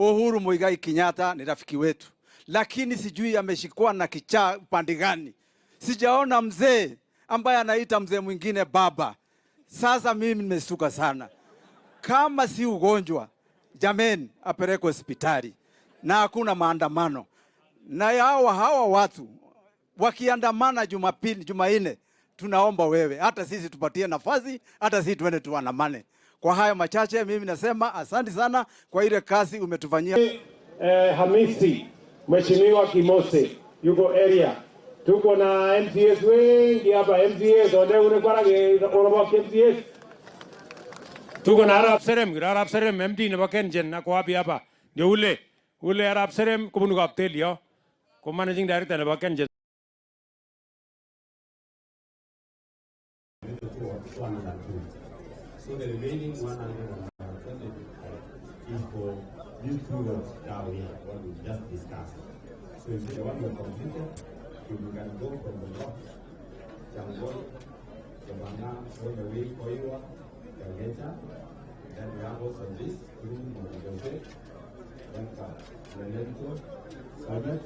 Uhuru Muigai Kenyatta ni rafiki wetu, lakini sijui ameshikwa na kichaa upande gani. Sijaona mzee ambaye anaita mzee mwingine baba. Sasa mimi nimestuka sana. Kama si ugonjwa, jameni, apelekwe hospitali na hakuna maandamano. Na hawa watu wakiandamana Jumapili, Jumanne, tunaomba wewe hata sisi tupatie nafasi, hata sisi tuende tuandamane. Kwa haya machache mimi nasema asante sana kwa ile kazi umetufanyia. Hamisi, Mheshimiwa Kimose, yuko area. Tuko na MCS wengi hapa, MCS, onde unekwara orobo MCS. Tuko na Arab Serem MD nebo Kengen na kwa hapa. Ndio ule Arab Serem kubunu kaptelio. Kwa managing director nebo Kengen. So the remaining 120 is for these two roads down here, what we just discussed. So if the one we completed, we can go from the north, Jangol, Jabana, all the way Koiwa, Jangeta, then we have also this, through Montevideo, then Lenento, Summit,